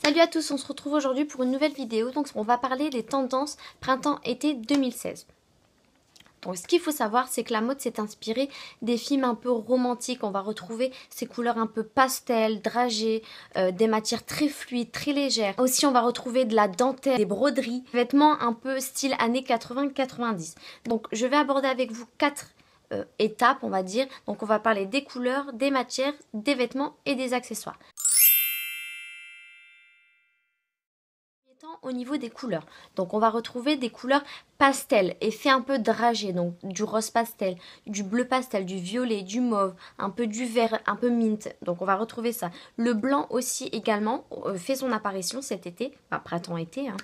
Salut à tous, on se retrouve aujourd'hui pour une nouvelle vidéo. Donc on va parler des tendances printemps-été 2016. Donc ce qu'il faut savoir, c'est que la mode s'est inspirée des films un peu romantiques. On va retrouver ces couleurs un peu pastel, dragées, des matières très fluides, très légères. Aussi on va retrouver de la dentelle, des broderies, vêtements un peu style années 80-90. Donc je vais aborder avec vous 4 étapes, on va dire. Donc on va parler des couleurs, des matières, des vêtements et des accessoires. Au niveau des couleurs, donc on va retrouver des couleurs pastel, effet un peu dragé, donc du rose pastel, du bleu pastel, du violet, du mauve, un peu du vert, un peu mint, donc on va retrouver ça. Le blanc aussi également fait son apparition cet été, enfin printemps-été, hein.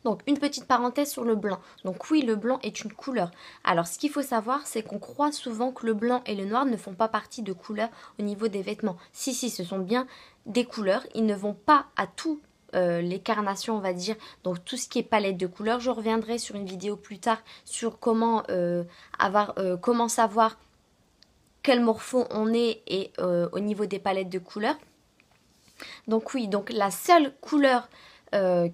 Donc une petite parenthèse sur le blanc. Donc oui, le blanc est une couleur. Alors ce qu'il faut savoir, c'est qu'on croit souvent que le blanc et le noir ne font pas partie de couleurs au niveau des vêtements. Si, ce sont bien des couleurs. Ils ne vont pas à tout les carnations, on va dire, donc tout ce qui est palette de couleurs. Je reviendrai sur une vidéo plus tard sur comment comment savoir quel morpho on est et au niveau des palettes de couleurs. Donc oui, donc la seule couleur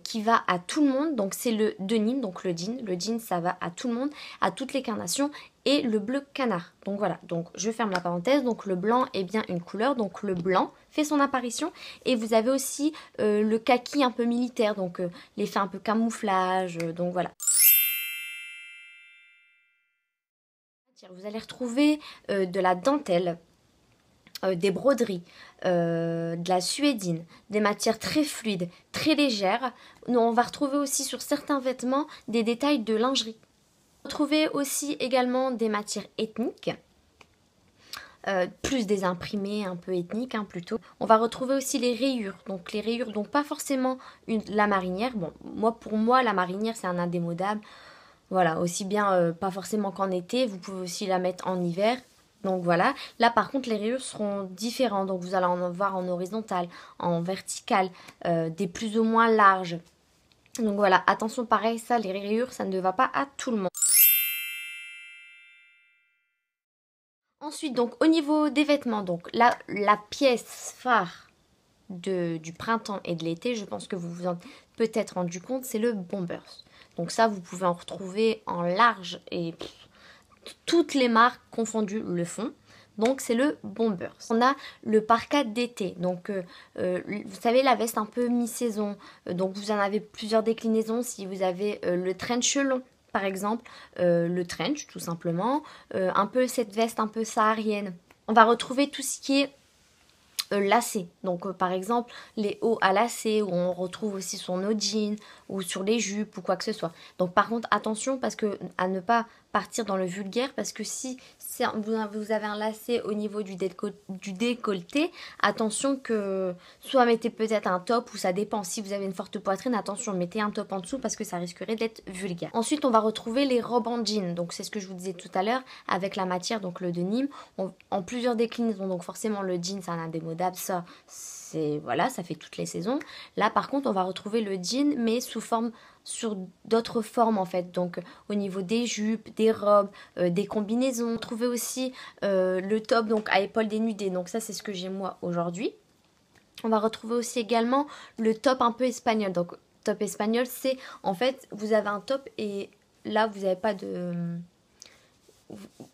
qui va à tout le monde, donc c'est le denim, donc le jean ça va à tout le monde, à toutes les carnations, et le bleu canard. Donc voilà, donc je ferme la parenthèse. Donc le blanc est bien une couleur, donc le blanc fait son apparition, et vous avez aussi le kaki un peu militaire, donc l'effet un peu camouflage, donc voilà. Vous allez retrouver de la dentelle, des broderies, de la suédine, des matières très fluides, très légères. On va retrouver aussi sur certains vêtements des détails de lingerie. On va retrouver aussi également des matières ethniques, plus des imprimés un peu ethniques plutôt. On va retrouver aussi les rayures, donc les rayures, donc pas forcément la marinière. Bon, pour moi la marinière c'est un indémodable. Voilà, aussi bien pas forcément qu'en été, vous pouvez aussi la mettre en hiver. Donc voilà, là par contre les rayures seront différentes, donc vous allez en voir en horizontal, en vertical, des plus ou moins larges. Donc voilà, attention pareil, ça les rayures ça ne va pas à tout le monde. Ensuite donc au niveau des vêtements, donc la pièce phare du printemps et de l'été, je pense que vous vous en êtes peut-être rendu compte, c'est le bombers. Donc ça vous pouvez en retrouver en large et toutes les marques confondues le font. Donc c'est le bombers. On a le parka d'été. Donc vous savez la veste un peu mi-saison. Donc vous en avez plusieurs déclinaisons. Si vous avez le trench long par exemple, le trench tout simplement, un peu cette veste un peu saharienne. On va retrouver tout ce qui est lacets. Donc par exemple les hauts à lacets où on retrouve aussi sur nos jeans ou sur les jupes ou quoi que ce soit. Donc par contre attention parce que à ne pas partir dans le vulgaire, parce que si vous avez un lacet au niveau du décolleté, attention que soit mettez peut-être un top, ou ça dépend, si vous avez une forte poitrine, attention mettez un top en dessous parce que ça risquerait d'être vulgaire. Ensuite on va retrouver les robes en jean, donc c'est ce que je vous disais tout à l'heure avec la matière, donc le denim en plusieurs déclinaisons. Donc forcément le jean c'est un indémodable, ça c'est voilà, ça fait toutes les saisons. Là par contre on va retrouver le jean mais sur d'autres formes en fait, donc au niveau des jupes, des robes, des combinaisons. Trouver aussi le top donc à épaules dénudées, donc ça c'est ce que j'ai moi aujourd'hui. On va retrouver aussi également le top un peu espagnol. Donc top espagnol c'est en fait vous avez un top et là vous n'avez pas de...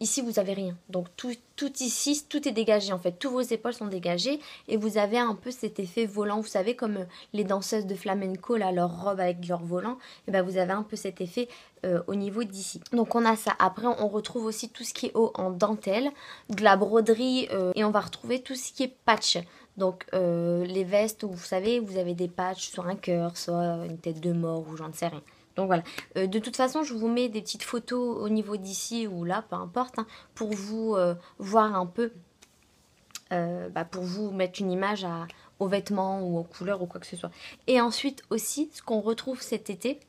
Ici vous avez rien, donc tout ici, tout est dégagé en fait, tous vos épaules sont dégagées et vous avez un peu cet effet volant, vous savez comme les danseuses de flamenco là, leur robe avec leur volant, et ben vous avez un peu cet effet au niveau d'ici. Donc on a ça, après on retrouve aussi tout ce qui est haut en dentelle, de la broderie et on va retrouver tout ce qui est patch. Donc les vestes où vous savez vous avez des patchs, soit un cœur, soit une tête de mort ou j'en sais rien. Donc voilà, de toute façon je vous mets des petites photos au niveau d'ici ou là, peu importe, hein, pour vous voir un peu, pour vous mettre une image aux vêtements ou aux couleurs ou quoi que ce soit. Et ensuite aussi, ce qu'on retrouve cet été,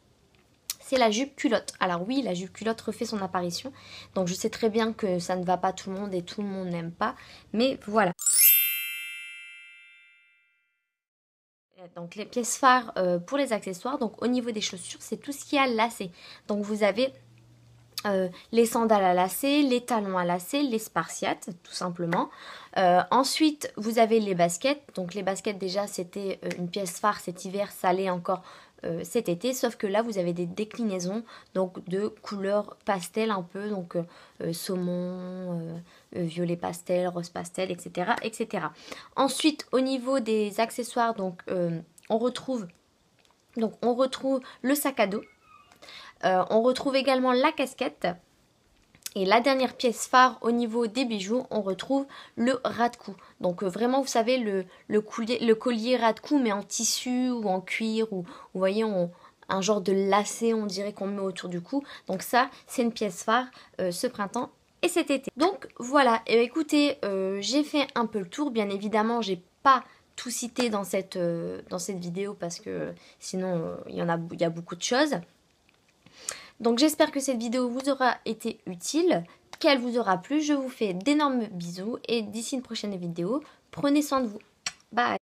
c'est la jupe culotte. Alors oui, la jupe culotte refait son apparition, donc je sais très bien que ça ne va pas tout le monde et tout le monde n'aime pas, mais voilà. Donc les pièces phares pour les accessoires, donc au niveau des chaussures, c'est tout ce qui a lacet. Donc vous avez les sandales à lacets, les talons à lacets, les spartiates, tout simplement. Ensuite, vous avez les baskets. Donc les baskets, déjà, c'était une pièce phare cet hiver, ça l'est encore cet été. Sauf que là, vous avez des déclinaisons donc de couleurs pastel un peu. Donc saumon, violet pastel, rose pastel, etc., etc. Ensuite, au niveau des accessoires, donc on retrouve le sac à dos. On retrouve également la casquette. Et la dernière pièce phare au niveau des bijoux, on retrouve le ras de cou. Donc vraiment, vous savez, le collier ras de cou, mais en tissu ou en cuir, ou vous voyez, un genre de lacet, on dirait qu'on met autour du cou. Donc ça, c'est une pièce phare ce printemps et cet été. Donc voilà, et écoutez, j'ai fait un peu le tour. Bien évidemment, j'ai pas tout cité dans cette vidéo parce que sinon, il y a beaucoup de choses. Donc j'espère que cette vidéo vous aura été utile, qu'elle vous aura plu. Je vous fais d'énormes bisous et d'ici une prochaine vidéo, prenez soin de vous. Bye!